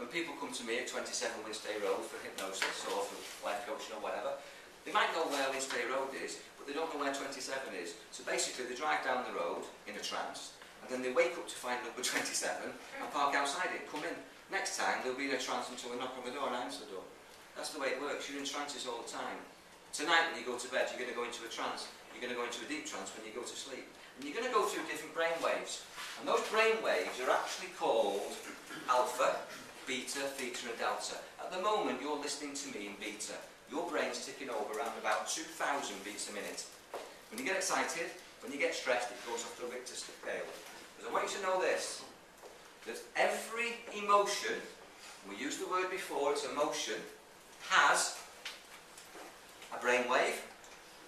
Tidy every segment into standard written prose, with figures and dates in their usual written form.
when people come to me at 27 Winstay Road for hypnosis or for life coaching or whatever, they might know where Winstay Road is, but they don't know where 27 is. So basically they drive down the road in a trance, and then they wake up to find number 27 and park outside it, come in. Next time they'll be in a trance until we knock on the door and answer the door. That's the way it works. You're in trances all the time. Tonight when you go to bed, you're going to go into a trance. You're going to go into a deep trance when you go to sleep. And you're going to go through different brain waves. And those brain waves are actually called alpha, beta, theta and delta. At the moment you're listening to me in beta. Your brain's ticking over around about 2,000 beats a minute. When you get excited, when you get stressed, it goes off the Richter scale. But I want you to know this, that every emotion, we used the word before, it's emotion, has a brain wave,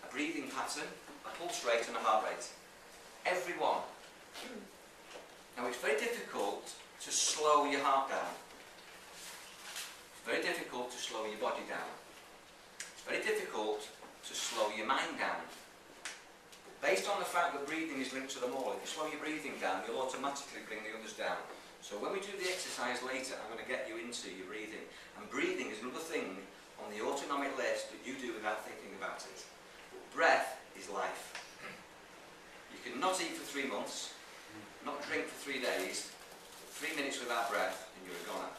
a breathing pattern, a pulse rate and a heart rate. Every one. Now it's very difficult to slow your heart down. It's very difficult to slow your body down. It's very difficult to slow your mind down. Based on the fact that breathing is linked to them all, if you slow your breathing down, you'll automatically bring the others down. So when we do the exercise later, I'm going to get you into your breathing. And breathing is another thing on the autonomic list that you do without thinking about it. But breath is life. You can not eat for 3 months, not drink for 3 days, 3 minutes without breath, and you're a goner.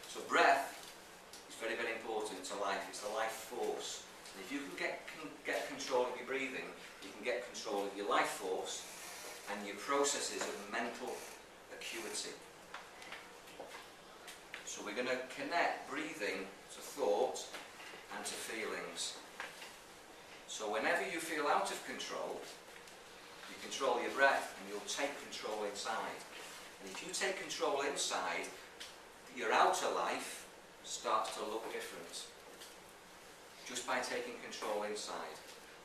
So breath is very, very important to life. It's the life force. And if you can get control of your breathing, you can get control of your life force and your processes of mental acuity. So we're going to connect breathing to thought and to feelings. So whenever you feel out of control, you control your breath and you'll take control inside. And if you take control inside, your outer life starts to look different. Just by taking control inside.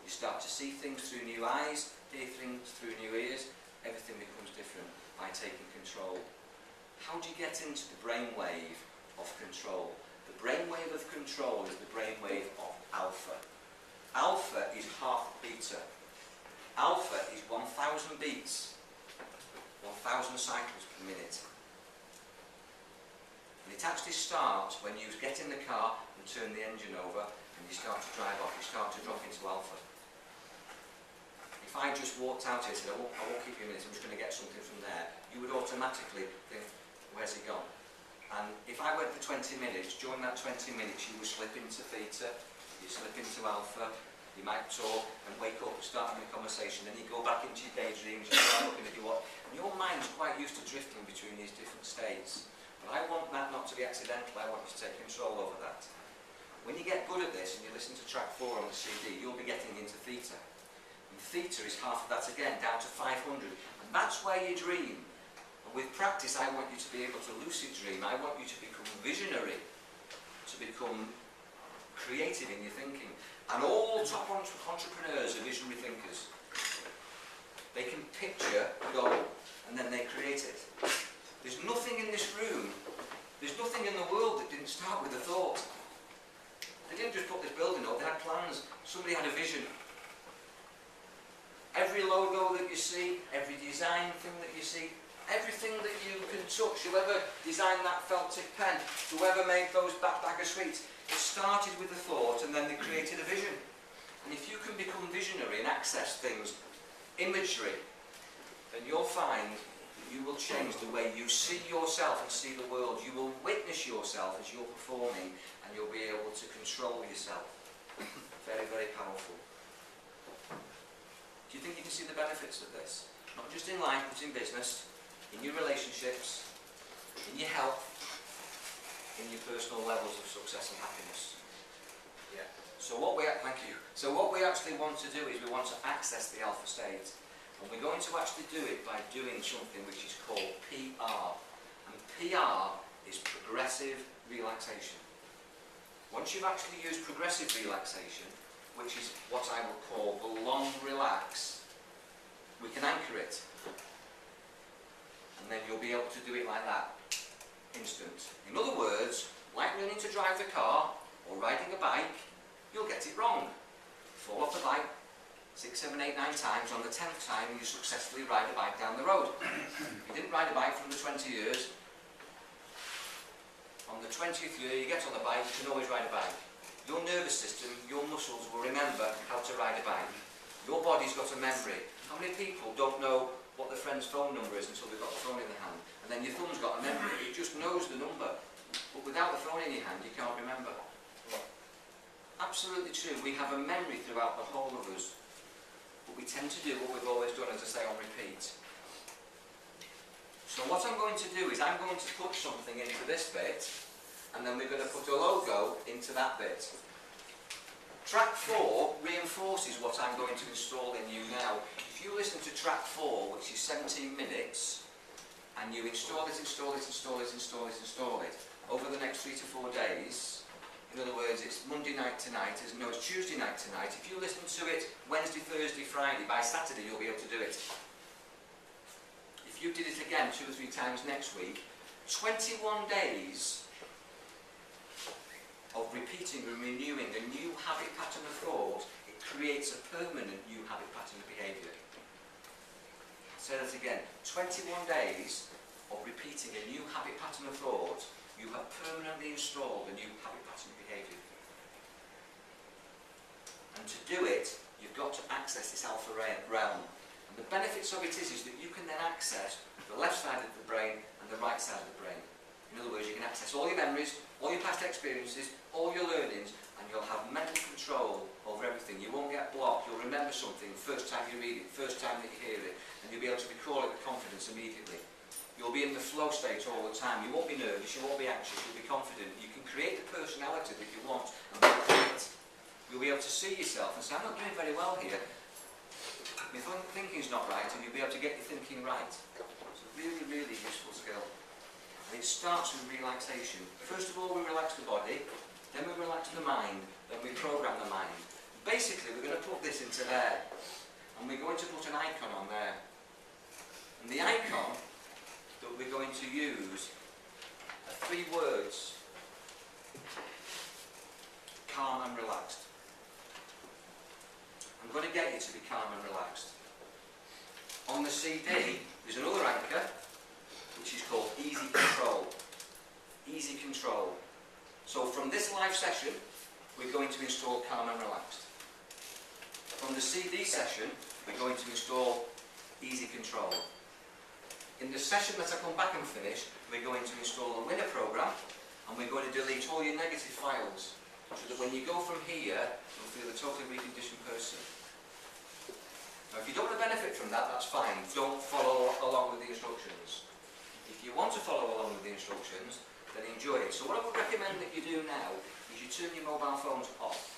You start to see things through new eyes, hear things through new ears, everything becomes different by taking control. How do you get into the brainwave of control? The brainwave of control is the brainwave of alpha. Alpha is half beta. Alpha is 1,000 beats, 1,000 cycles per minute. And it actually starts when you get in the car and turn the engine over and you start to drive off, you start to drop into alpha. If I just walked out here and said, I won't keep you a minute, I'm just going to get something from there, you would automatically think, where's it gone? And if I went for 20 minutes, during that 20 minutes you would slip into theta, you slip into alpha, you might talk and wake up and start having a conversation, then you go back into your daydreams, you start looking at your watch, and your mind's quite used to drifting between these different states. But I want that not to be accidental, I want you to take control over that. When you get good at this and you listen to track 4 on the CD, you'll be getting into theta. And theta is half of that again, down to 500. And that's where you dream. And with practice, I want you to be able to lucid dream. I want you to become visionary, to become creative in your thinking. And all top entrepreneurs are visionary thinkers. They can picture a goal, and then they create it. There's nothing in this room, there's nothing in the world that didn't start with a thought. They didn't just put this building up, they had plans. Somebody had a vision. Every logo that you see, every design thing that you see, everything that you can touch, whoever designed that felt tip pen, whoever made those bag of sweets, it started with a thought and then they created a vision. And if you can become visionary and access things, imagery, then you'll find that you will change the way you see yourself and see the world. You will witness yourself as you're performing and you'll be able to control yourself. Very, very powerful. Do you think you can see the benefits of this? Not just in life, but in business, in your relationships, in your health, in your personal levels of success and happiness. Yeah. So what we actually want to do is we want to access the alpha state. And we're going to actually do it by doing something which is called PR. And PR is progressive relaxation. Once you've actually used progressive relaxation, which is what I would call the long relax, we can anchor it. And then you'll be able to do it like that, instant. In other words, like learning to drive the car or riding a bike, you'll get it wrong. Fall off the bike 6, 7, 8, 9 times. On the 10th time you successfully ride a bike down the road. If you didn't ride a bike for under 20 years, the 20th year you get on the bike, you can always ride a bike. Your nervous system, your muscles will remember how to ride a bike. Your body's got a memory. How many people don't know what their friend's phone number is until they've got the phone in their hand? And then your thumb's got a memory, it just knows the number. But without the phone in your hand, you can't remember. Absolutely true. We have a memory throughout the whole of us. But we tend to do what we've always done, as I say, on repeat. So what I'm going to do is I'm going to put something into this bit, and then we're going to put a logo into that bit. Track 4 reinforces what I'm going to install in you now. If you listen to track 4, which is 17 minutes, and you install it over the next 3 to 4 days, in other words, it's Monday night tonight, it's Tuesday night tonight. If you listen to it Wednesday, Thursday, Friday, by Saturday you'll be able to do it. If you did it again 2 or 3 times next week, 21 days of repeating and renewing a new habit pattern of thought, it creates a permanent new habit pattern of behaviour. I'll say that again. 21 days of repeating a new habit pattern of thought, you have permanently installed a new habit pattern of behaviour. And to do it, you've got to access this alpha realm. And the benefits of it is that you can then access the left side of the brain and the right side of the brain. In other words, you can access all your memories, all your past experiences, all your learnings, and you'll have mental control over everything. You won't get blocked. You'll remember something first time you read it, first time that you hear it, and you'll be able to recall it with confidence immediately. You'll be in the flow state all the time. You won't be nervous, you won't be anxious, you'll be confident. You can create the personality that you want and create. You'll be able to see yourself and say, I'm not doing very well here. My thinking's not right, and you'll be able to get your thinking right. It's a really, really useful skill. And it starts with relaxation. First of all, we relax the body, then we relax the mind, then we program the mind. Basically, we're going to put this into there, and we're going to put an icon on there. And the icon that we're going to use are 3 words: calm and relaxed. I'm going to get you to be calm and relaxed. On the CD, there's another anchor, which is called Easy Control. Easy Control. So from this live session, we're going to install calm and relaxed. From the CD session, we're going to install Easy Control. In the session that I come back and finish, we're going to install a winner program, and we're going to delete all your negative files, so that when you go from here, you'll feel a totally reconditioned person. Now, if you don't want to benefit from that, that's fine. Don't follow along with the instructions. If you want to follow along with the instructions, then enjoy it. So what I would recommend that you do now is you turn your mobile phones off.